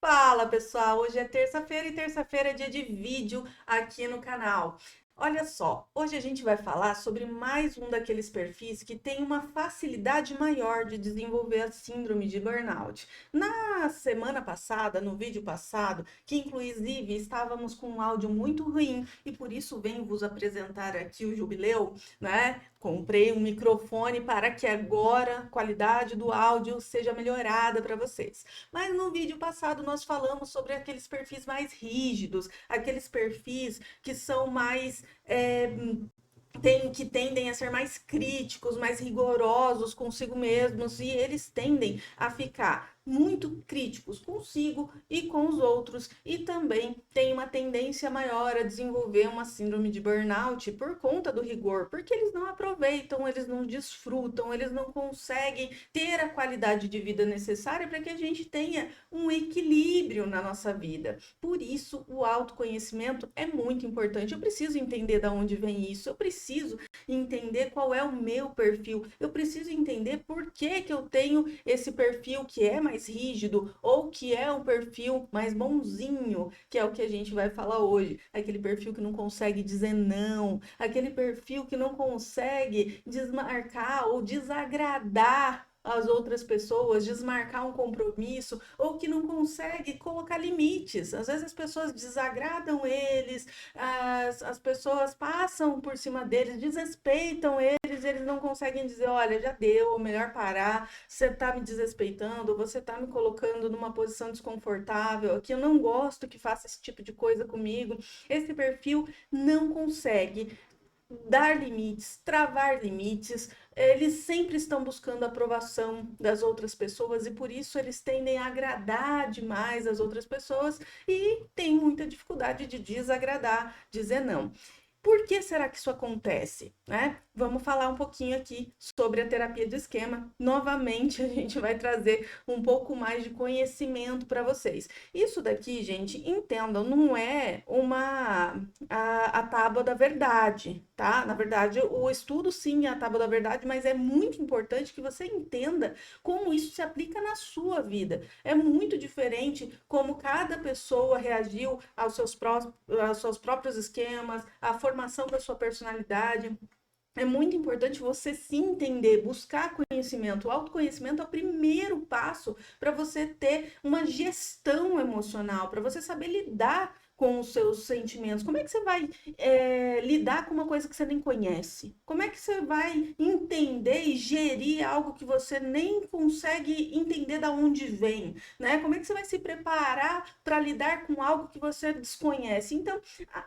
Fala pessoal, hoje é terça-feira e terça-feira é dia de vídeo aqui no canal. Olha só, hoje a gente vai falar sobre mais um daqueles perfis que tem uma facilidade maior de desenvolver a síndrome de burnout. Na semana passada, no vídeo passado, que inclusive estávamos com um áudio muito ruim e por isso venho vos apresentar aqui o jubileu, né? Comprei um microfone para que agora a qualidade do áudio seja melhorada para vocês. Mas no vídeo passado nós falamos sobre aqueles perfis mais rígidos, aqueles perfis que são mais que tendem a ser mais críticos, mais rigorosos consigo mesmos, e eles tendem a ficar muito críticos consigo e com os outros, e também tem uma tendência maior a desenvolver uma síndrome de burnout por conta do rigor, porque eles não aproveitam, eles não desfrutam, eles não conseguem ter a qualidade de vida necessária para que a gente tenha um equilíbrio na nossa vida. Por isso, o autoconhecimento é muito importante. Eu preciso entender de onde vem isso, eu preciso entender qual é o meu perfil, eu preciso entender por que que eu tenho esse perfil que é mais rígido ou que é um perfil mais bonzinho, que é o que a gente vai falar hoje. Aquele perfil que não consegue dizer não, aquele perfil que não consegue desmarcar ou desagradar as outras pessoas, desmarcar um compromisso, ou que não consegue colocar limites. Às vezes as pessoas desagradam eles, as pessoas passam por cima deles, desrespeitam eles não conseguem dizer, olha, já deu, melhor parar, você está me desrespeitando, você está me colocando numa posição desconfortável, que eu não gosto que faça esse tipo de coisa comigo. Esse perfil não consegue dar limites, travar limites, eles sempre estão buscando a aprovação das outras pessoas e por isso eles tendem a agradar demais as outras pessoas e têm muita dificuldade de desagradar, dizer não. Por que será que isso acontece? Né? Vamos falar um pouquinho aqui sobre a terapia de esquema. Novamente, a gente vai trazer um pouco mais de conhecimento para vocês. Isso daqui, gente, entendam, não é a tábua da verdade, tá? Na verdade, o estudo sim é a tábua da verdade, mas é muito importante que você entenda como isso se aplica na sua vida. É muito diferente como cada pessoa reagiu aos seus próprios esquemas, à formação da sua personalidade. É muito importante você se entender, buscar conhecimento. O autoconhecimento é o primeiro passo para você ter uma gestão emocional, para você saber lidar com os seus sentimentos. Como é que você vai lidar com uma coisa que você nem conhece? Como é que você vai entender e gerir algo que você nem consegue entender de onde vem, né? Como é que você vai se preparar para lidar com algo que você desconhece? Então,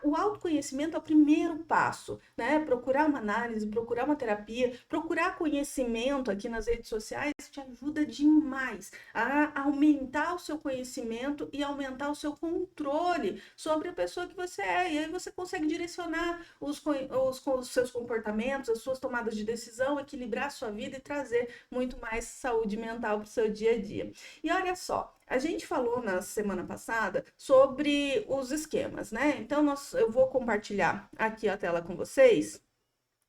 o autoconhecimento é o primeiro passo, né? Procurar uma análise, procurar uma terapia, procurar conhecimento aqui nas redes sociais te ajuda demais a aumentar o seu conhecimento e aumentar o seu controle sobre a pessoa que você é. E aí você consegue direcionar os seus comportamentos, as suas tomadas de decisão, equilibrar a sua vida e trazer muito mais saúde mental para o seu dia a dia. E olha só, a gente falou na semana passada sobre os esquemas, né? Então, eu vou compartilhar aqui a tela com vocês.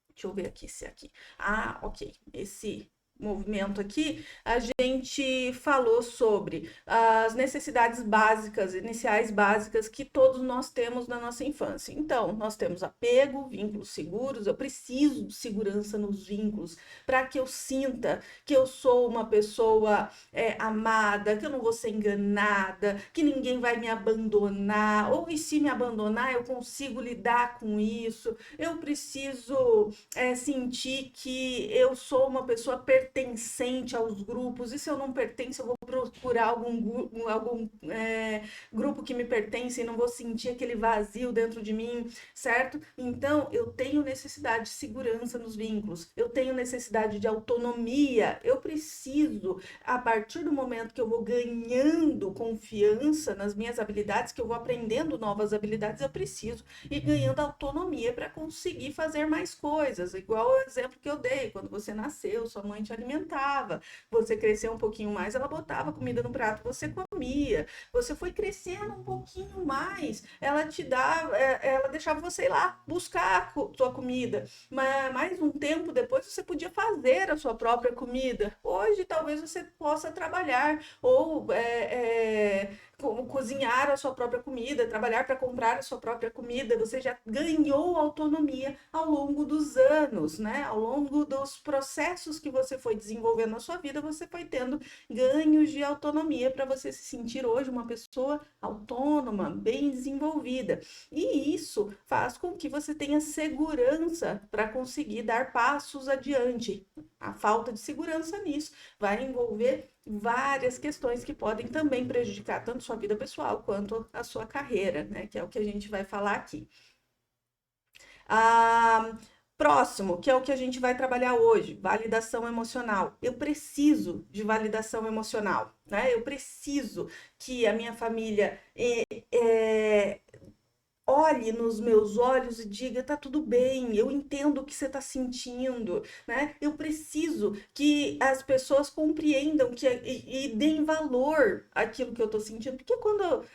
Deixa eu ver aqui se é aqui. Ah, ok. Esse movimento aqui, a gente falou sobre as necessidades básicas, iniciais básicas que todos nós temos na nossa infância. Então, nós temos apego, vínculos seguros. Eu preciso de segurança nos vínculos para que eu sinta que eu sou uma pessoa amada, que eu não vou ser enganada, que ninguém vai me abandonar, ou e se me abandonar, eu consigo lidar com isso. Eu preciso sentir que eu sou uma pessoa pertencente aos grupos, e se eu não pertenço, eu vou procurar algum grupo que me pertence e não vou sentir aquele vazio dentro de mim, certo? Então, eu tenho necessidade de segurança nos vínculos, eu tenho necessidade de autonomia, eu preciso, a partir do momento que eu vou ganhando confiança nas minhas habilidades, que eu vou aprendendo novas habilidades, eu preciso ir ganhando autonomia para conseguir fazer mais coisas, igual o exemplo que eu dei, quando você nasceu, sua mãe te alimentava, você cresceu um pouquinho mais, ela botava comida no prato, você comia, você foi crescendo um pouquinho mais, ela te dava, ela deixava você ir lá buscar a sua comida, mas mais um tempo depois você podia fazer a sua própria comida. Hoje talvez você possa trabalhar ou cozinhar a sua própria comida, trabalhar para comprar a sua própria comida, você já ganhou autonomia ao longo dos anos, né? Ao longo dos processos que você foi desenvolvendo na sua vida, você foi tendo ganhos de autonomia para você se sentir hoje uma pessoa autônoma, bem desenvolvida. E isso faz com que você tenha segurança para conseguir dar passos adiante. A falta de segurança nisso vai envolver várias questões que podem também prejudicar tanto sua vida pessoal quanto a sua carreira, né? Que é o que a gente vai falar aqui. Ah, próximo, que é o que a gente vai trabalhar hoje, validação emocional. Eu preciso de validação emocional, né? Eu preciso que a minha família olhe nos meus olhos e diga: tá tudo bem, eu entendo o que você está sentindo, né? Eu preciso que as pessoas compreendam e deem valor àquilo que eu estou sentindo, porque quando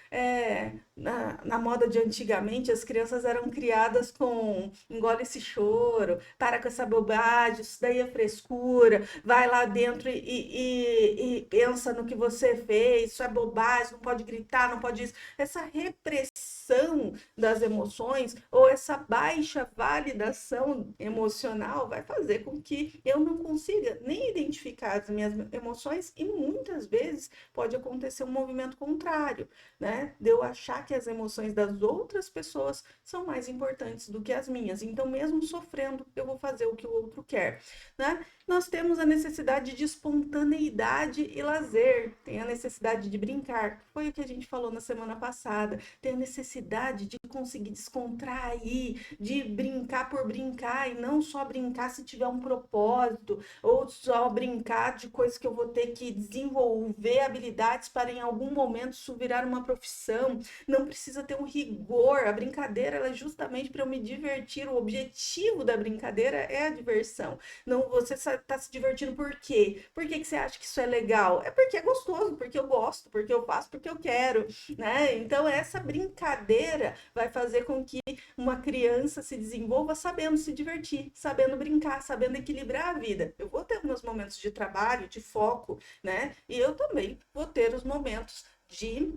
na moda de antigamente as crianças eram criadas com engole esse choro, para com essa bobagem, isso daí é frescura, vai lá dentro e pensa no que você fez, isso é bobagem, não pode gritar, não pode isso. Essa repressão das emoções ou essa baixa validação emocional vai fazer com que eu não consiga nem identificar as minhas emoções e muitas vezes pode acontecer um movimento contrário, né? De eu achar que as emoções das outras pessoas são mais importantes do que as minhas. Então, mesmo sofrendo, eu vou fazer o que o outro quer, né? Nós temos a necessidade de espontaneidade e lazer, tem a necessidade de brincar, foi o que a gente falou na semana passada, tem a necessidade de conseguir descontrair, de brincar por brincar e não só brincar se tiver um propósito, ou só brincar de coisas que eu vou ter que desenvolver habilidades para em algum momento isso virar uma profissão. Não precisa ter um rigor, a brincadeira ela é justamente para eu me divertir, o objetivo da brincadeira é a diversão. Não, você está se divertindo por quê? Por que você acha que isso é legal? É porque é gostoso, porque eu gosto, porque eu faço, porque eu quero, né? Então, essa brincadeira vai fazer com que uma criança se desenvolva sabendo se divertir, sabendo brincar, sabendo equilibrar a vida. Eu vou ter meus momentos de trabalho, de foco, né? E eu também vou ter os momentos de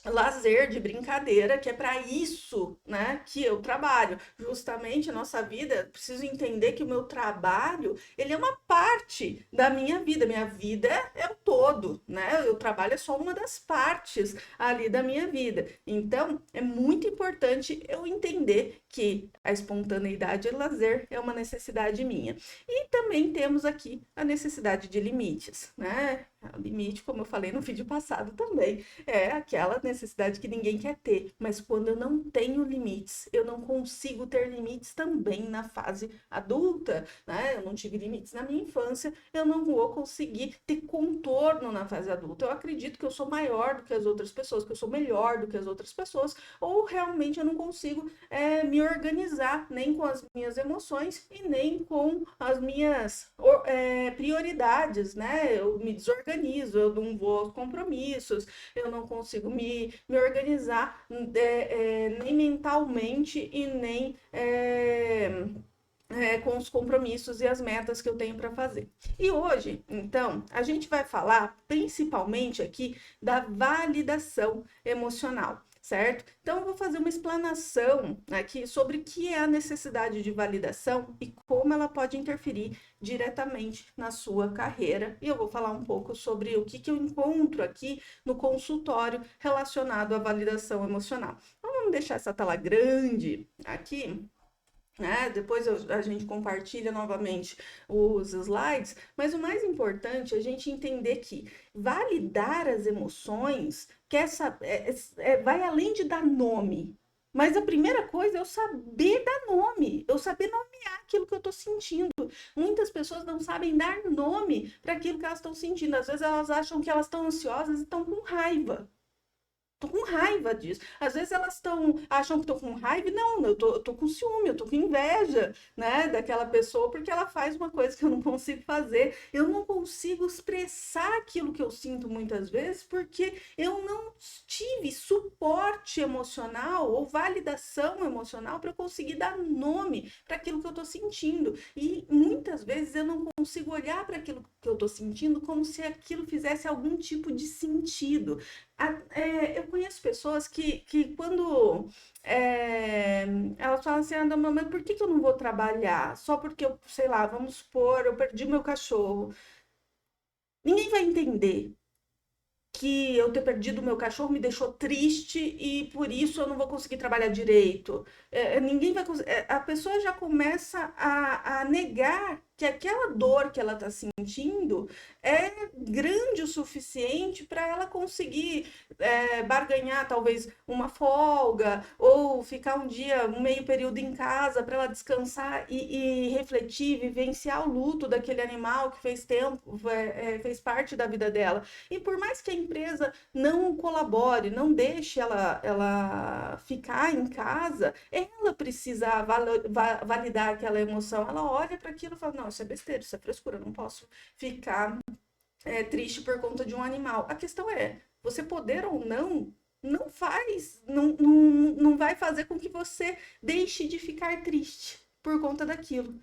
lazer, de brincadeira, que é para isso, né, que eu trabalho. Justamente a nossa vida, preciso entender que o meu trabalho, ele é uma parte da minha vida. Minha vida é o todo, né? O trabalho é só uma das partes ali da minha vida. Então, é muito importante eu entender que a espontaneidade e o lazer é uma necessidade minha. E também temos aqui a necessidade de limites, né? O limite, como eu falei no vídeo passado também, é aquela necessidade que ninguém quer ter, mas quando eu não tenho limites, eu não consigo ter limites também na fase adulta, né? Eu não tive limites na minha infância, eu não vou conseguir ter contorno na fase adulta. Eu acredito que eu sou maior do que as outras pessoas, que eu sou melhor do que as outras pessoas, ou realmente eu não consigo me organizar nem com as minhas emoções e nem com as minhas prioridades, né? Eu me desorganizo, eu não vou aos compromissos, eu não consigo me organizar nem mentalmente e nem com os compromissos e as metas que eu tenho para fazer. E hoje, então, a gente vai falar principalmente aqui da validação emocional, certo? Então, eu vou fazer uma explanação aqui sobre o que é a necessidade de validação e como ela pode interferir diretamente na sua carreira. E eu vou falar um pouco sobre o que eu encontro aqui no consultório relacionado à validação emocional. Então, vamos deixar essa tela grande aqui, né? Depois a gente compartilha novamente os slides, mas o mais importante é a gente entender que validar as emoções vai além de dar nome. Mas a primeira coisa é eu saber dar nome, eu saber nomear aquilo que eu estou sentindo. Muitas pessoas não sabem dar nome para aquilo que elas estão sentindo. Às vezes elas acham que elas estão ansiosas e estão com raiva. Tô com raiva disso. Às vezes elas acham que tô com raiva, e não, eu tô com ciúme, eu tô com inveja, né, daquela pessoa, porque ela faz uma coisa que eu não consigo fazer. Eu não consigo expressar aquilo que eu sinto muitas vezes, porque eu não tive suporte emocional ou validação emocional para eu conseguir dar nome para aquilo que eu tô sentindo. E muitas vezes eu não consigo olhar para aquilo que eu tô sentindo como se aquilo fizesse algum tipo de sentido. Eu conheço conheço pessoas que quando elas falam assim, ah, não, mas por que que eu não vou trabalhar? Só porque eu, sei lá, vamos supor, eu perdi meu cachorro. Ninguém vai entender que eu ter perdido o meu cachorro me deixou triste e por isso eu não vou conseguir trabalhar direito. Ninguém vai a pessoa já começa a negar que aquela dor que ela está sentindo é grande o suficiente para ela conseguir barganhar talvez uma folga ou ficar um dia, um meio período em casa para ela descansar e refletir, vivenciar o luto daquele animal que fez tempo, fez parte da vida dela. E por mais que a empresa não colabore, não deixe ela ficar em casa, ela precisa validar aquela emoção. Ela olha para aquilo e fala: não, isso é besteira, isso é frescura, eu não posso ficar triste por conta de um animal. A questão é: você poder ou não. Não vai fazer com que você deixe de ficar triste por conta daquilo.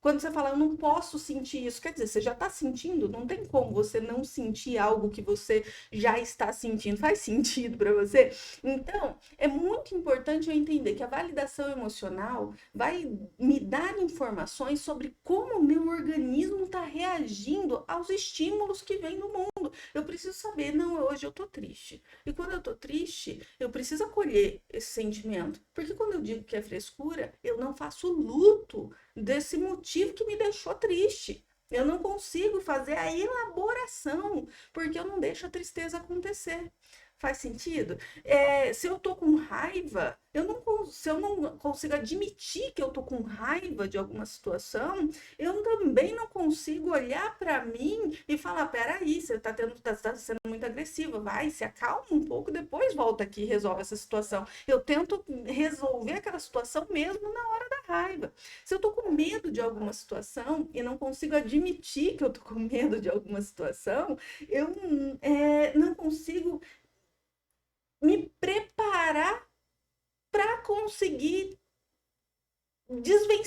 Quando você fala, eu não posso sentir isso, quer dizer, você já está sentindo, não tem como você não sentir algo que você já está sentindo. Faz sentido para você? Então, é muito importante eu entender que a validação emocional vai me dar informações sobre como o meu organismo está reagindo aos estímulos que vêm no mundo. Eu preciso saber, não, hoje eu estou triste. E quando eu estou triste, eu preciso acolher esse sentimento. Porque quando eu digo que é frescura, eu não faço luto desse motivo que me deixou triste. Eu não consigo fazer a elaboração, porque eu não deixo a tristeza acontecer. Faz sentido? Se eu tô com raiva, se eu não consigo admitir que eu tô com raiva de alguma situação, eu também não consigo olhar para mim e falar: peraí, você tá sendo muito agressiva, vai, se acalma um pouco, depois volta aqui e resolve essa situação. Eu tento resolver aquela situação mesmo na hora da raiva. Se eu tô com medo de alguma situação e não consigo admitir que eu tô com medo de alguma situação, eu não consigo me preparar para conseguir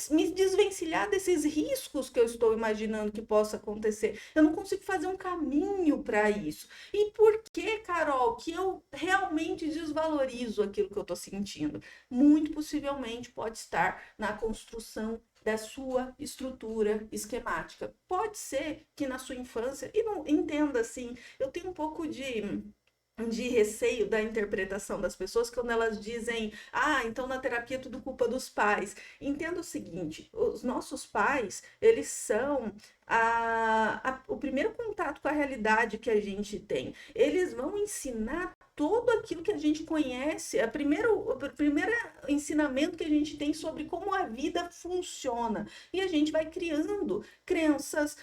me desvencilhar desses riscos que eu estou imaginando que possa acontecer. Eu não consigo fazer um caminho para isso. E por que, Carol, que eu realmente desvalorizo aquilo que eu estou sentindo? Muito possivelmente pode estar na construção da sua estrutura esquemática. Pode ser que na sua infância, e não entenda assim, eu tenho um pouco de receio da interpretação das pessoas quando elas dizem, ah, então na terapia é tudo culpa dos pais. Entenda o seguinte, os nossos pais, eles são o primeiro contato com a realidade que a gente tem. Eles vão ensinar tudo aquilo que a gente conhece, o primeiro ensinamento que a gente tem sobre como a vida funciona. E a gente vai criando crenças,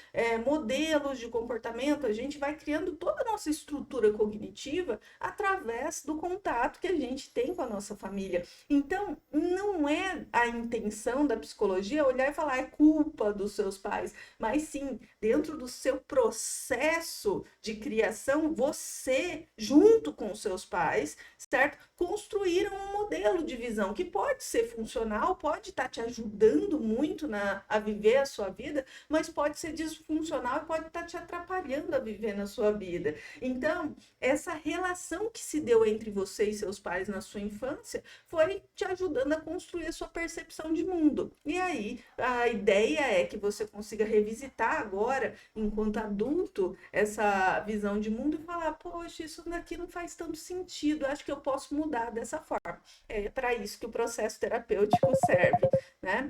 modelos de comportamento, a gente vai criando toda a nossa estrutura cognitiva através do contato que a gente tem com a nossa família. Então, não é a intenção da psicologia olhar e falar é culpa dos seus pais, mas sim, dentro do seu processo de criação, você, junto com os seus pais, certo? Construíram um modelo de visão que pode ser funcional, pode estar te ajudando muito a viver a sua vida, mas pode ser disfuncional e pode estar te atrapalhando a viver na sua vida. Então, essa relação que se deu entre você e seus pais na sua infância foi te ajudando a construir a sua percepção de mundo. E aí, a ideia é que você consiga revisitar agora, enquanto adulto, essa visão de mundo e falar: poxa, isso daqui não faz tanto sentido, acho que eu posso mudar dessa forma. É para isso que o processo terapêutico serve, né?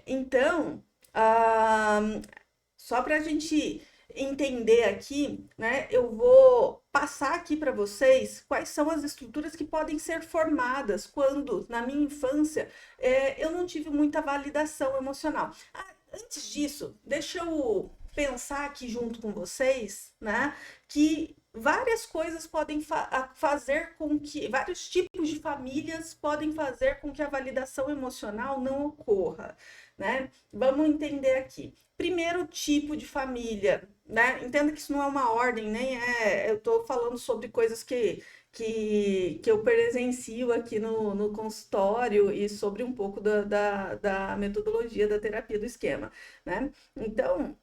Então, ah, só para a gente entender aqui, né, eu vou passar aqui para vocês quais são as estruturas que podem ser formadas quando, na minha infância, eu não tive muita validação emocional. Antes disso, deixa eu pensar aqui junto com vocês, né, que várias coisas podem fazer com que, vários tipos de famílias podem fazer com que a validação emocional não ocorra, né? Vamos entender aqui. Primeiro tipo de família, né? Entenda que isso não é uma ordem, nem eu estou falando sobre coisas que eu presencio aqui no consultório e sobre um pouco da metodologia da terapia do esquema, né? Então,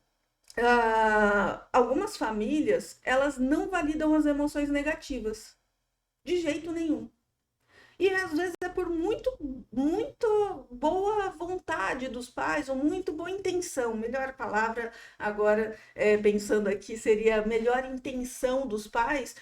Algumas famílias, elas não validam as emoções negativas, de jeito nenhum. E às vezes é por muito boa vontade dos pais, ou muito boa intenção. Melhor palavra agora, pensando aqui, seria a melhor intenção dos pais,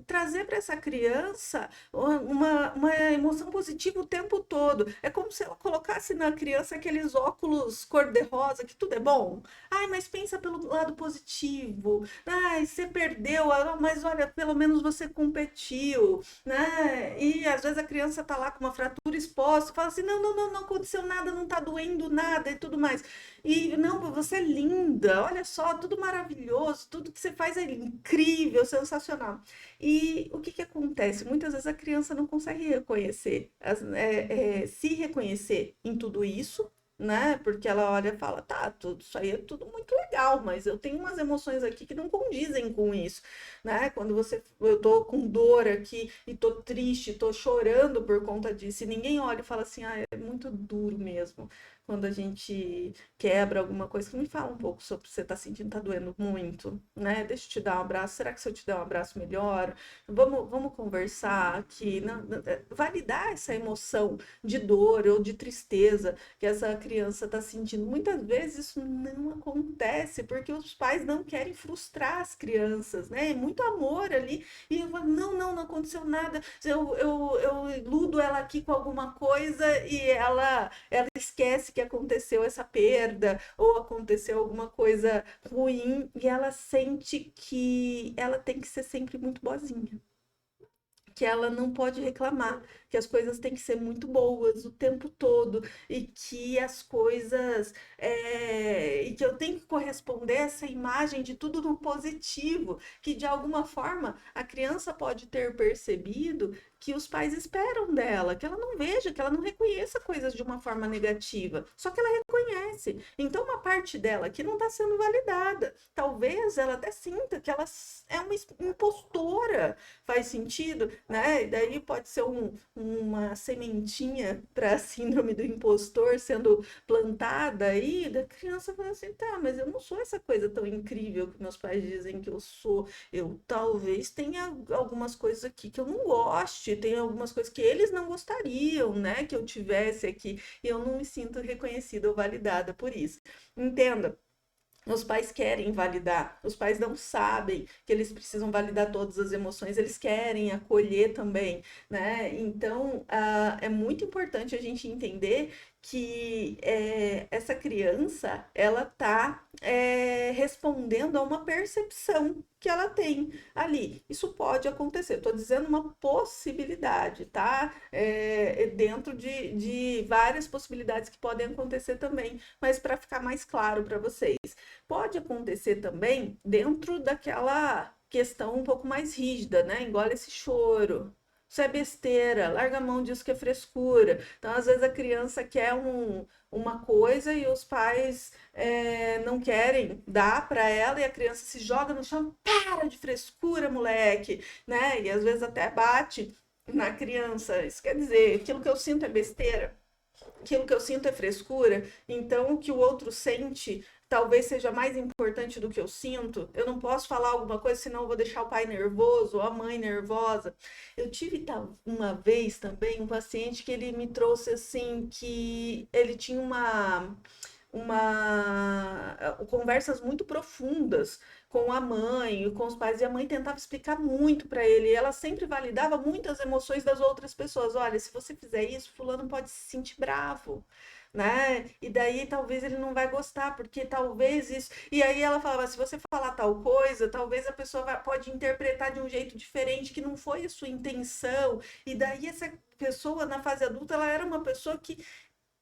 trazer para essa criança uma emoção positiva o tempo todo. É como se ela colocasse na criança aqueles óculos cor-de-rosa, que tudo é bom. Ai, mas pensa pelo lado positivo. Ai, você perdeu, mas olha, pelo menos você competiu, né? E às vezes a criança tá lá com uma fratura exposta, fala assim: não, não, não, não aconteceu nada, não tá doendo nada e tudo mais. E não, você é linda, olha só, tudo maravilhoso, tudo que você faz é incrível, sensacional. E o que que acontece? Muitas vezes a criança não consegue reconhecer, se reconhecer em tudo isso. Né? Porque ela olha e fala, tá, tudo isso aí é tudo muito legal, mas eu tenho umas emoções aqui que não condizem com isso, né? Quando eu tô com dor aqui e tô triste, tô chorando por conta disso, e ninguém olha e fala assim, ah, é muito duro mesmo. Quando a gente quebra alguma coisa, que me fala um pouco sobre o que você tá sentindo, tá doendo muito, né? Deixa eu te dar um abraço. Será que se eu te der um abraço melhor? Vamos conversar aqui, validar essa emoção de dor ou de tristeza que essa criança está sentindo. Muitas vezes isso não acontece porque os pais não querem frustrar as crianças, né? É muito amor ali. E eu falo, não, não, não aconteceu nada. Eu iludo ela aqui com alguma coisa e ela esquece que aconteceu essa perda ou aconteceu alguma coisa ruim e ela sente que ela tem que ser sempre muito boazinha, que ela não pode reclamar, que as coisas têm que ser muito boas o tempo todo e que as coisas e que eu tenho que corresponder a essa imagem de tudo no positivo, que de alguma forma a criança pode ter percebido que os pais esperam dela, que ela não veja, que ela não reconheça coisas de uma forma negativa, só que ela reconhece. Então uma parte dela que não está sendo validada, talvez ela até sinta que ela é uma impostora. Faz sentido, né? E daí pode ser uma sementinha para a síndrome do impostor sendo plantada aí, da criança falando assim, tá, mas eu não sou essa coisa tão incrível que meus pais dizem que eu sou. Eu talvez tenha algumas coisas aqui que eu não goste, tem algumas coisas que eles não gostariam, né, que eu tivesse aqui, e eu não me sinto reconhecida ou validada por isso. Entenda. Os pais querem validar, os pais não sabem que eles precisam validar todas as emoções, eles querem acolher também, né? Então, é muito importante a gente entender que essa criança, ela tá respondendo a uma percepção que ela tem ali. Isso pode acontecer, estou dizendo uma possibilidade, tá? Dentro de várias possibilidades que podem acontecer também, mas para ficar mais claro para vocês. Pode acontecer também dentro daquela questão um pouco mais rígida, né? Engole esse choro. Isso é besteira, larga a mão disso que é frescura. Então, às vezes, a criança quer uma coisa e os pais não querem dar para ela e a criança se joga no chão, para de frescura, moleque, né? E às vezes até bate na criança. Isso quer dizer, aquilo que eu sinto é besteira, aquilo que eu sinto é frescura, então o que o outro sente talvez seja mais importante do que eu sinto. Eu não posso falar alguma coisa, senão eu vou deixar o pai nervoso ou a mãe nervosa. Eu tive uma vez também um paciente que ele me trouxe assim que ele tinha conversas muito profundas com a mãe, com os pais, e a mãe tentava explicar muito para ele, e ela sempre validava muitas emoções das outras pessoas. Olha, se você fizer isso, fulano pode se sentir bravo, né? E daí talvez ele não vai gostar, porque talvez isso. E aí ela falava, se você falar tal coisa, talvez a pessoa pode interpretar de um jeito diferente, que não foi a sua intenção. E daí essa pessoa na fase adulta, ela era uma pessoa que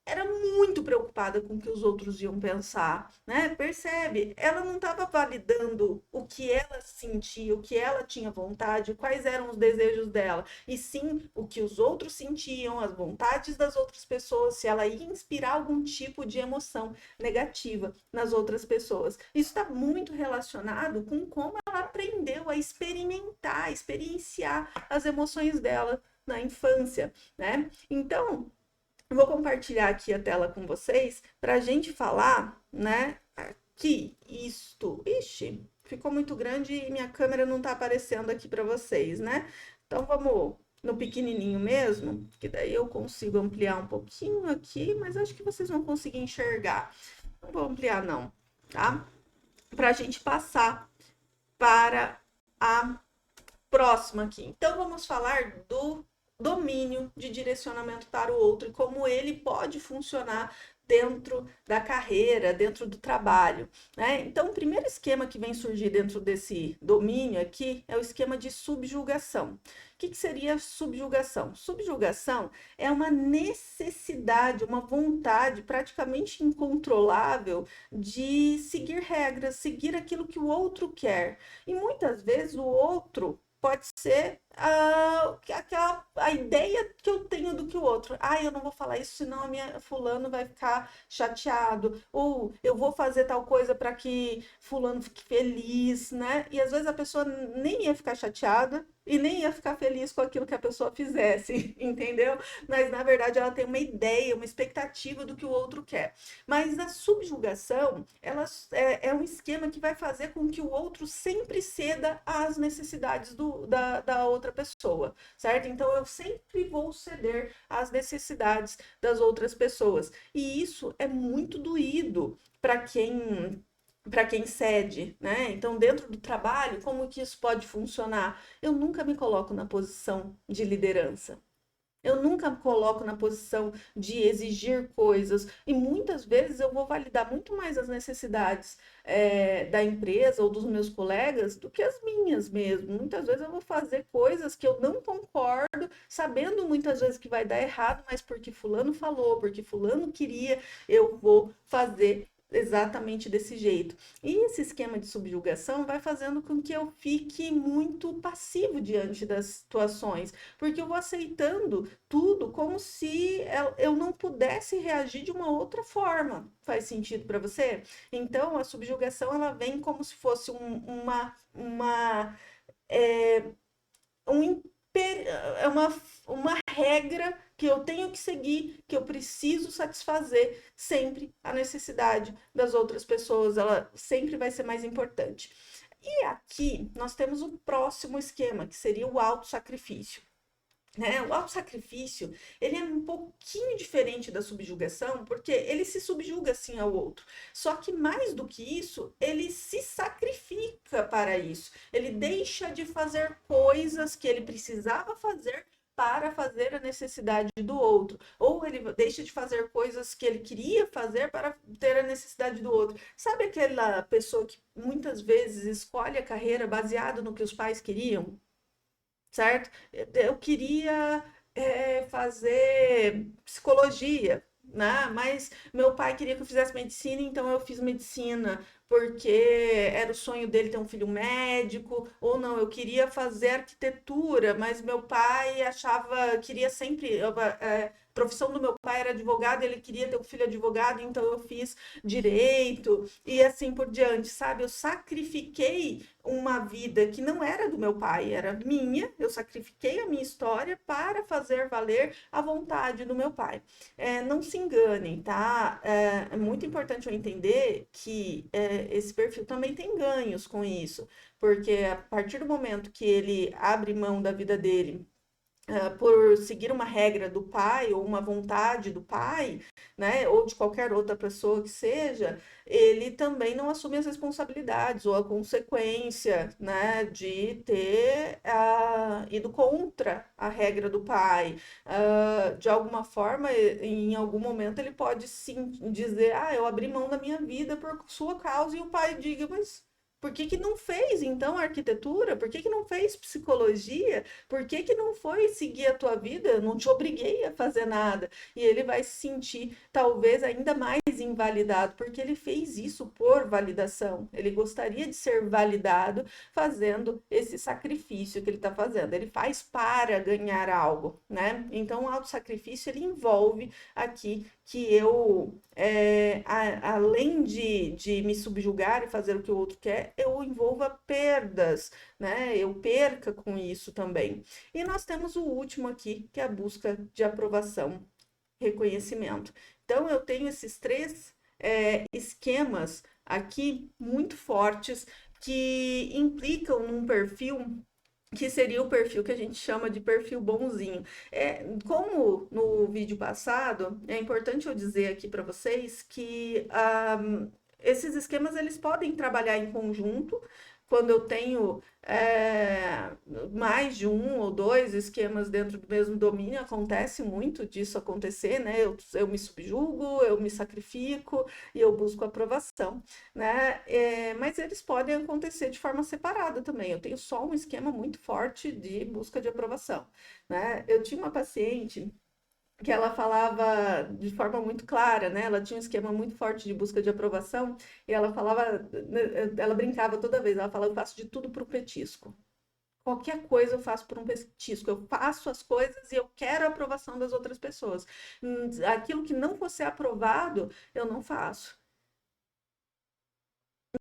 era muito preocupada com o que os outros iam pensar, né? Percebe? Ela não estava validando o que ela sentia, o que ela tinha vontade, quais eram os desejos dela, e sim o que os outros sentiam, as vontades das outras pessoas, se ela ia inspirar algum tipo de emoção negativa nas outras pessoas. Isso está muito relacionado com como ela aprendeu a experimentar, experienciar as emoções dela na infância, né? Então, eu vou compartilhar aqui a tela com vocês para a gente falar, né? que isto... Ixi, ficou muito grande e minha câmera não tá aparecendo aqui para vocês, né? Então vamos no pequenininho mesmo, que daí eu consigo ampliar um pouquinho aqui, mas acho que vocês vão conseguir enxergar. Não vou ampliar não, tá? Para a gente passar para a próxima aqui. Então vamos falar do domínio de direcionamento para o outro e como ele pode funcionar dentro da carreira, dentro do trabalho, né? Então, o primeiro esquema que vem surgir dentro desse domínio aqui é o esquema de subjugação. O que seria subjugação? Subjugação é uma necessidade, uma vontade praticamente incontrolável de seguir regras, seguir aquilo que o outro quer. E muitas vezes o outro pode ser a ideia que eu tenho do que o outro. Ah, eu não vou falar isso, senão a minha fulano vai ficar chateado. Ou eu vou fazer tal coisa para que fulano fique feliz, né? E às vezes a pessoa nem ia ficar chateada e nem ia ficar feliz com aquilo que a pessoa fizesse, entendeu? Mas na verdade ela tem uma ideia, uma expectativa do que o outro quer. Mas a subjugação, ela é um esquema que vai fazer com que o outro sempre ceda às necessidades da outra pessoa, certo? Então eu sempre vou ceder às necessidades das outras pessoas. E isso é muito doído para quem cede, né? Então, dentro do trabalho, como que isso pode funcionar? Eu nunca me coloco na posição de liderança. Eu nunca me coloco na posição de exigir coisas e muitas vezes eu vou validar muito mais as necessidades da empresa ou dos meus colegas do que as minhas mesmo. Muitas vezes eu vou fazer coisas que eu não concordo, sabendo muitas vezes que vai dar errado, mas porque fulano falou, porque fulano queria, eu vou fazer exatamente desse jeito. E esse esquema de subjugação vai fazendo com que eu fique muito passivo diante das situações, porque eu vou aceitando tudo como se eu não pudesse reagir de uma outra forma. Faz sentido para você? Então, a subjugação ela vem como se fosse é, um é uma regra que eu tenho que seguir, que eu preciso satisfazer sempre a necessidade das outras pessoas, ela sempre vai ser mais importante. E aqui nós temos o próximo esquema, que seria o autossacrifício. Né? O autossacrifício, ele é um pouquinho diferente da subjugação, porque ele se subjuga sim ao outro. Só que mais do que isso, ele se sacrifica para isso. Ele deixa de fazer coisas que ele precisava fazer para fazer a necessidade do outro, ou ele deixa de fazer coisas que ele queria fazer para ter a necessidade do outro. Sabe aquela pessoa que muitas vezes escolhe a carreira baseado no que os pais queriam? Certo? Eu queria fazer psicologia, né? Mas meu pai queria que eu fizesse medicina, então eu fiz medicina, porque era o sonho dele ter um filho médico, ou não, eu queria fazer arquitetura, mas meu pai achava, queria sempre, profissão do meu pai era advogado, ele queria ter um filho advogado, então eu fiz direito e assim por diante, sabe? Eu sacrifiquei uma vida que não era do meu pai, era minha, eu sacrifiquei a minha história para fazer valer a vontade do meu pai. Não se enganem, tá? É muito importante eu entender que esse perfil também tem ganhos com isso, porque a partir do momento que ele abre mão da vida dele por seguir uma regra do pai ou uma vontade do pai, né, ou de qualquer outra pessoa que seja, ele também não assume as responsabilidades ou a consequência, né, de ter ido contra a regra do pai. De alguma forma, em algum momento, ele pode sim dizer: Ah, eu abri mão da minha vida por sua causa, e o pai diga: Mas. Por que que não fez, então, arquitetura? Por que que não fez psicologia? Por que que não foi seguir a tua vida? Eu não te obriguei a fazer nada. E ele vai se sentir talvez ainda mais invalidado, porque ele fez isso por validação. Ele gostaria de ser validado fazendo esse sacrifício que ele está fazendo. Ele faz para ganhar algo, né? Então, o autossacrifício ele envolve aqui que eu, além de me subjugar e fazer o que o outro quer, eu envolva perdas, né? Eu perca com isso também. E nós temos o último aqui, que é a busca de aprovação, reconhecimento. Então, eu tenho esses três esquemas aqui muito fortes que implicam num perfil que seria o perfil que a gente chama de perfil bonzinho. Como no vídeo passado, é importante eu dizer aqui para vocês que esses esquemas eles podem trabalhar em conjunto. Quando eu tenho mais de um ou dois esquemas dentro do mesmo domínio, acontece muito disso acontecer, né? Eu me subjugo, eu me sacrifico e eu busco aprovação, né? Mas eles podem acontecer de forma separada também. Eu tenho só um esquema muito forte de busca de aprovação, né? Eu tinha uma paciente que ela falava de forma muito clara, né? Ela tinha um esquema muito forte de busca de aprovação e ela falava, ela brincava toda vez, ela falava, eu faço de tudo para o petisco. Qualquer coisa eu faço por um petisco. Eu faço as coisas e eu quero a aprovação das outras pessoas. Aquilo que não fosse aprovado, eu não faço.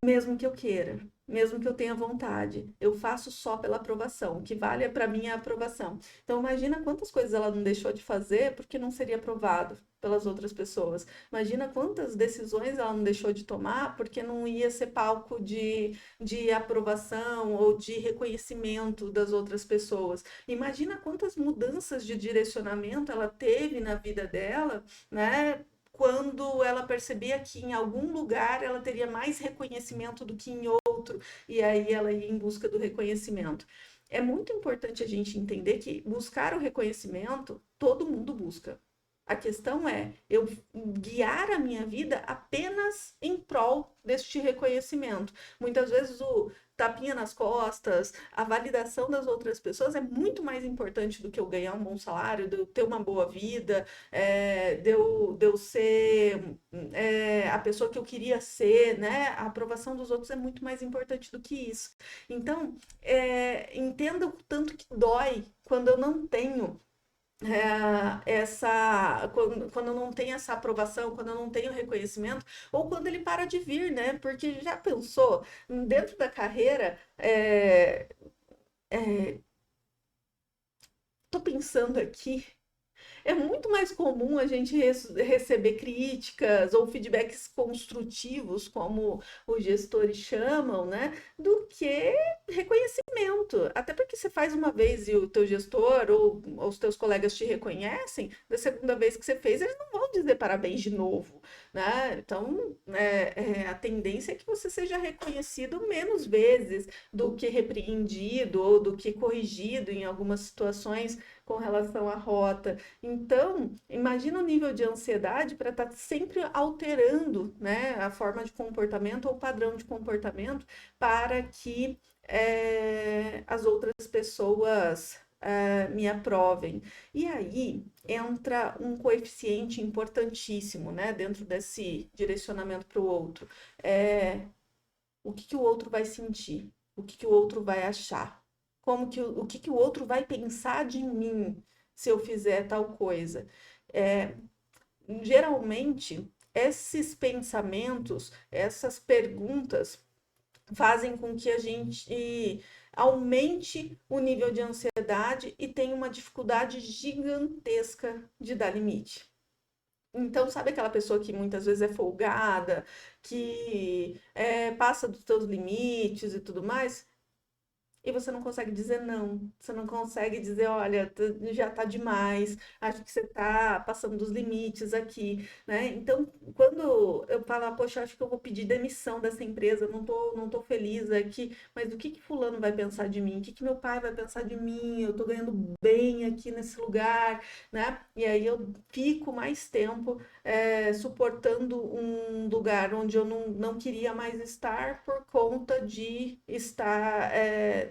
Mesmo que eu queira, mesmo que eu tenha vontade, eu faço só pela aprovação. O que vale para mim é a aprovação. Então, imagina quantas coisas ela não deixou de fazer porque não seria aprovado pelas outras pessoas. Imagina quantas decisões ela não deixou de tomar porque não ia ser palco de aprovação ou de reconhecimento das outras pessoas. Imagina quantas mudanças de direcionamento ela teve na vida dela, né? Quando ela percebia que em algum lugar ela teria mais reconhecimento do que em outro, e aí ela ia em busca do reconhecimento. É muito importante a gente entender que buscar o reconhecimento, todo mundo busca. A questão é eu guiar a minha vida apenas em prol deste reconhecimento. Muitas vezes o tapinha nas costas, a validação das outras pessoas é muito mais importante do que eu ganhar um bom salário, de eu ter uma boa vida, de eu ser a pessoa que eu queria ser, né? A aprovação dos outros é muito mais importante do que isso. Então, entenda o tanto que dói quando eu não tenho quando eu não tenho essa aprovação, quando eu não tenho reconhecimento, ou quando ele para de vir, né? Porque já pensou, dentro da carreira, tô pensando aqui. É muito mais comum a gente receber críticas ou feedbacks construtivos, como os gestores chamam, né? Do que reconhecimento. Até porque você faz uma vez e o teu gestor ou os teus colegas te reconhecem, da segunda vez que você fez, eles não vão dizer parabéns de novo, né? Então, a tendência é que você seja reconhecido menos vezes do que repreendido ou do que corrigido em algumas situações com relação à rota. Então, imagina o nível de ansiedade para estar sempre alterando, né, a forma de comportamento ou padrão de comportamento para que as outras pessoas me aprovem. E aí entra um coeficiente importantíssimo, né, dentro desse direcionamento para o outro. O que que o outro vai sentir? O que que o outro vai achar? O que que o outro vai pensar de mim se eu fizer tal coisa? É, geralmente, esses pensamentos, essas perguntas fazem com que a gente aumente o nível de ansiedade e tenha uma dificuldade gigantesca de dar limite. Então, sabe aquela pessoa que muitas vezes é folgada, que passa dos seus limites e tudo mais? E você não consegue dizer não. Você não consegue dizer, olha, já tá demais, acho que você tá passando dos limites aqui, né? Então, quando eu falo, "Ah, poxa, acho que eu vou pedir demissão dessa empresa, não tô feliz aqui, mas o que que fulano vai pensar de mim? O que que meu pai vai pensar de mim? Eu tô ganhando bem aqui nesse lugar, né? E aí eu fico mais tempo suportando um lugar onde eu não queria mais estar por conta de estar,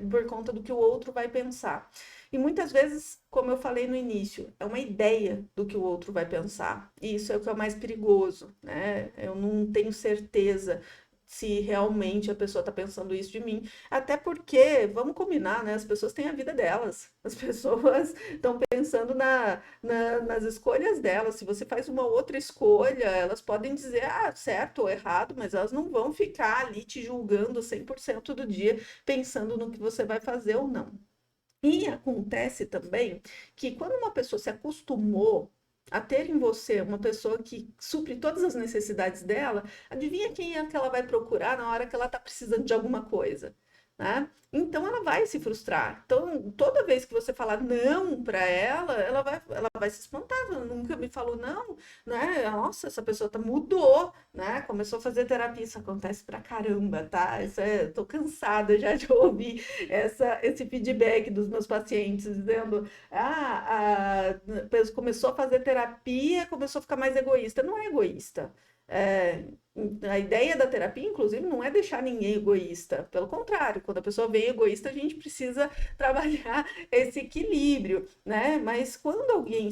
por conta do que o outro vai pensar. E muitas vezes, como eu falei no início, é uma ideia do que o outro vai pensar. E isso é o que é o mais perigoso, né? Eu não tenho certeza se realmente a pessoa está pensando isso de mim. Até porque, vamos combinar, né? As pessoas têm a vida delas. As pessoas estão pensando nas escolhas delas. Se você faz uma outra escolha, elas podem dizer, ah, certo ou errado, mas elas não vão ficar ali te julgando 100% do dia, pensando no que você vai fazer ou não. E acontece também que quando uma pessoa se acostumou a ter em você uma pessoa que supre todas as necessidades dela, adivinha quem é que ela vai procurar na hora que ela está precisando de alguma coisa, né? Então ela vai se frustrar. Então, toda vez que você falar não para ela, ela vai se espantar. Ela nunca me falou não, né? Nossa, essa pessoa mudou, né? Começou a fazer terapia. Isso acontece pra caramba, tá? Tô cansada já de ouvir esse feedback dos meus pacientes dizendo, começou a fazer terapia, começou a ficar mais egoísta. Não é egoísta. É, a ideia da terapia, inclusive, não é deixar ninguém egoísta. Pelo contrário, quando a pessoa vem egoísta, a gente precisa trabalhar esse equilíbrio, né? Mas quando alguém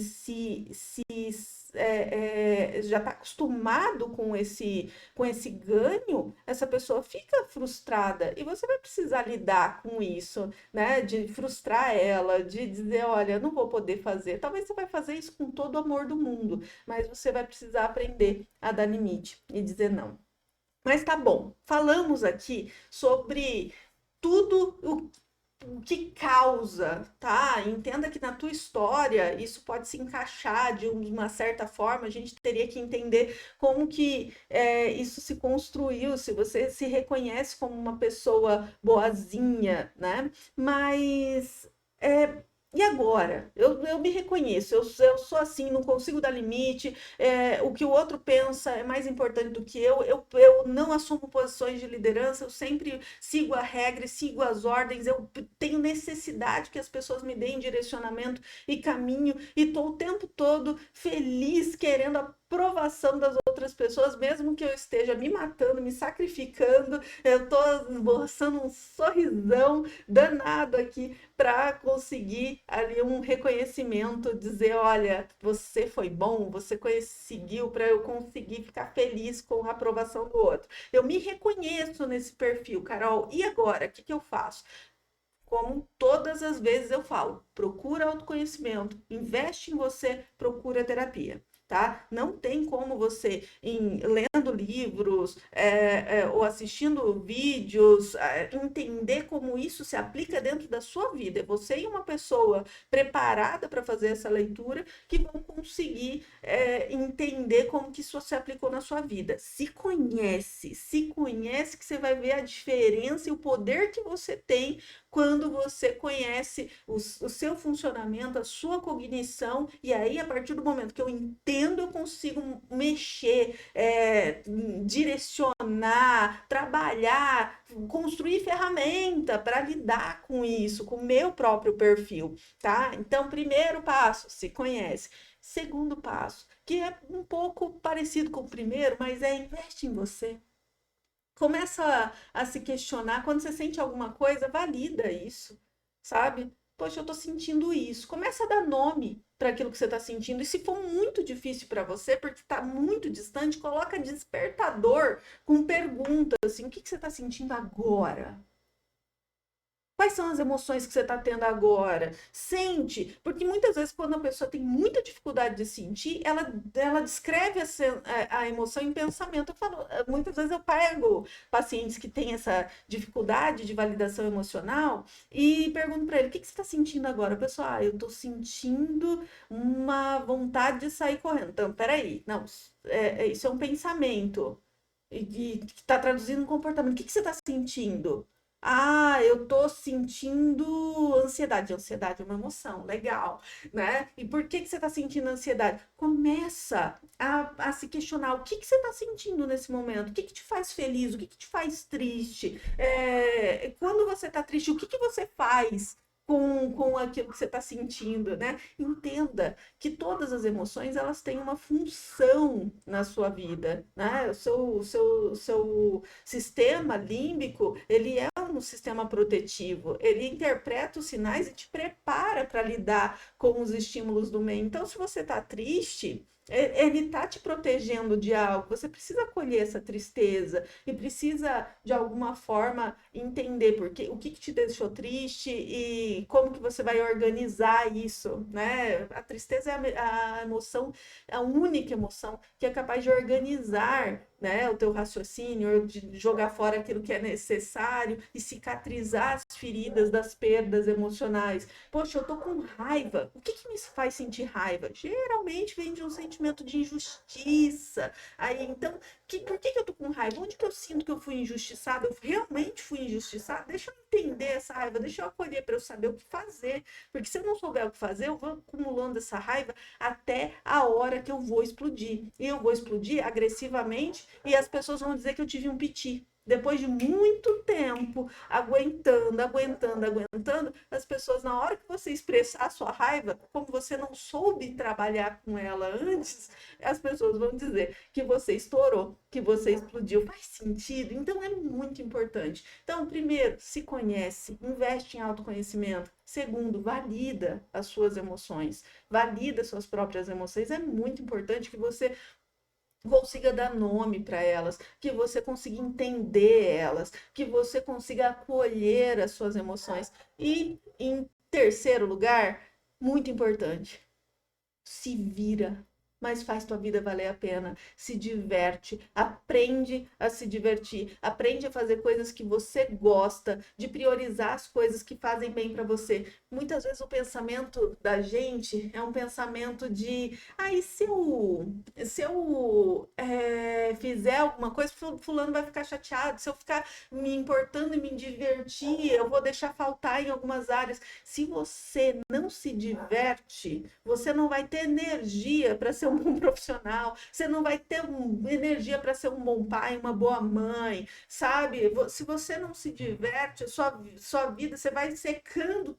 já está acostumado com esse ganho, essa pessoa fica frustrada e você vai precisar lidar com isso, né? De frustrar ela, de dizer, olha, eu não vou poder fazer. Talvez você vai fazer isso com todo o amor do mundo, mas você vai precisar aprender a dar limite e dizer não. Mas tá bom, falamos aqui sobre tudo o que causa, tá? Entenda que na tua história isso pode se encaixar de uma certa forma, a gente teria que entender como que isso se construiu, se você se reconhece como uma pessoa boazinha, né? Mas e agora? Eu me reconheço, eu sou assim, não consigo dar limite, o que o outro pensa é mais importante do que eu não assumo posições de liderança, eu sempre sigo a regra, sigo as ordens, eu tenho necessidade que as pessoas me deem direcionamento e caminho, e estou o tempo todo feliz, querendo a aprovação das outras pessoas, mesmo que eu esteja me matando, me sacrificando, eu estou esboçando um sorrisão danado aqui para conseguir ali um reconhecimento, dizer, olha, você foi bom, você conseguiu, para eu conseguir ficar feliz com a aprovação do outro. Eu me reconheço nesse perfil, Carol, e agora? O que eu faço? Como todas as vezes eu falo, procura autoconhecimento, investe em você, procura terapia. Tá? Não tem como você, lendo livros ou assistindo vídeos, entender como isso se aplica dentro da sua vida. É você e uma pessoa preparada para fazer essa leitura que vão conseguir entender como que isso se aplicou na sua vida. Se conhece que você vai ver a diferença e o poder que você tem quando você conhece o seu funcionamento, a sua cognição, e aí, a partir do momento que eu entendo, eu consigo mexer, direcionar, trabalhar, construir ferramenta para lidar com isso, com o meu próprio perfil, tá? Então, primeiro passo, se conhece. Segundo passo, que é um pouco parecido com o primeiro, mas investe em você. Começa a se questionar, quando você sente alguma coisa, valida isso, sabe? Poxa, eu tô sentindo isso. Começa a dar nome para aquilo que você está sentindo. E se for muito difícil para você, porque está muito distante, coloca despertador com perguntas assim: o que você está sentindo agora? Quais são as emoções que você está tendo agora? Sente, porque muitas vezes quando a pessoa tem muita dificuldade de sentir, ela descreve a emoção em pensamento. Eu falo, muitas vezes eu pego pacientes que têm essa dificuldade de validação emocional e pergunto para ele, o que você está sentindo agora? A pessoa, eu estou sentindo uma vontade de sair correndo. Então, peraí, não, isso é um pensamento e que está traduzindo um comportamento. O que você está sentindo? Eu tô sentindo ansiedade. Ansiedade é uma emoção, legal, né? E por que você tá sentindo ansiedade? Começa a se questionar o que você tá sentindo nesse momento, o que te faz feliz, o que te faz triste. Quando você tá triste, o que você faz com aquilo que você está sentindo, né? Entenda que todas as emoções elas têm uma função na sua vida, né? O seu sistema límbico ele é um sistema protetivo, ele interpreta os sinais e te prepara para lidar com os estímulos do meio. Então, se você está triste, Ele está te protegendo de algo. Você precisa acolher essa tristeza e precisa, de alguma forma, entender o que te deixou triste e como que você vai organizar isso, né? A tristeza é a emoção, a única emoção que é capaz de organizar, né, o teu raciocínio, de jogar fora aquilo que é necessário e cicatrizar as feridas das perdas emocionais. Poxa, eu tô com raiva. O que que me faz sentir raiva? Geralmente vem de um sentimento de injustiça. Aí, então, por que que eu tô com raiva? Onde que eu sinto que eu fui injustiçada? Eu realmente fui injustiçada? Deixa eu entender essa raiva, deixa eu acolher para eu saber o que fazer. Porque se eu não souber o que fazer, eu vou acumulando essa raiva até a hora que eu vou explodir. E eu vou explodir agressivamente e as pessoas vão dizer que eu tive um piti. Depois de muito tempo aguentando, aguentando, aguentando, as pessoas, na hora que você expressar a sua raiva, como você não soube trabalhar com ela antes, as pessoas vão dizer que você estourou, que você explodiu. Faz sentido? Então é muito importante. Então, primeiro, se conhece, investe em autoconhecimento. Segundo, valida as suas emoções, valida suas próprias emoções. É muito importante que você consiga dar nome para elas, que você consiga entender elas, que você consiga acolher as suas emoções. E, em terceiro lugar, muito importante, se vira, mas faz tua vida valer a pena. Se diverte, aprende a se divertir, aprende a fazer coisas que você gosta, de priorizar as coisas que fazem bem para você. Muitas vezes o pensamento da gente é um pensamento de, e se eu fizer alguma coisa, fulano vai ficar chateado. Se eu ficar me importando e me divertir, eu vou deixar faltar em algumas áreas. Se você não se diverte, você não vai ter energia para ser um bom profissional, você não vai ter energia para ser um bom pai, uma boa mãe, sabe? Se você não se diverte, sua vida, você vai secando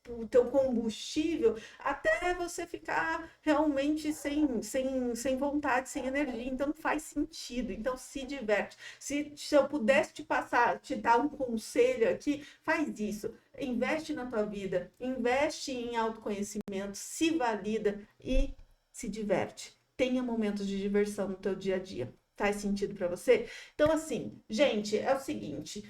o teu combustível até você ficar realmente sem vontade, sem energia. Então não faz sentido. Então se diverte. Se eu pudesse te dar um conselho aqui, faz isso. Investe na tua vida, investe em autoconhecimento, se valida e se diverte. Tenha momentos de diversão no teu dia a dia. Faz sentido para você? Então, assim, gente, é o seguinte,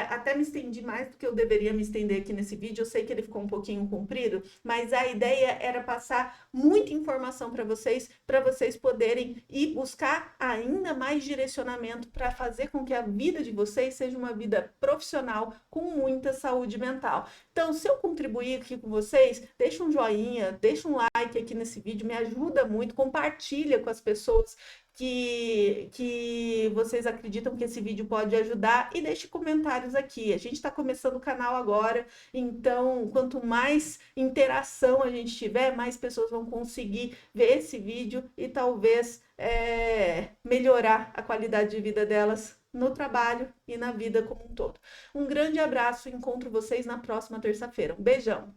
até me estendi mais do que eu deveria me estender aqui nesse vídeo. Eu sei que ele ficou um pouquinho comprido, mas a ideia era passar muita informação para vocês poderem ir buscar ainda mais direcionamento para fazer com que a vida de vocês seja uma vida profissional com muita saúde mental. Então, se eu contribuir aqui com vocês, deixa um joinha, deixa um like aqui nesse vídeo, me ajuda muito, compartilha com as pessoas que vocês acreditam que esse vídeo pode ajudar e deixe comentários aqui. A gente está começando o canal agora, então quanto mais interação a gente tiver, mais pessoas vão conseguir ver esse vídeo e talvez melhorar a qualidade de vida delas no trabalho e na vida como um todo. Um grande abraço, encontro vocês na próxima terça-feira. Um beijão!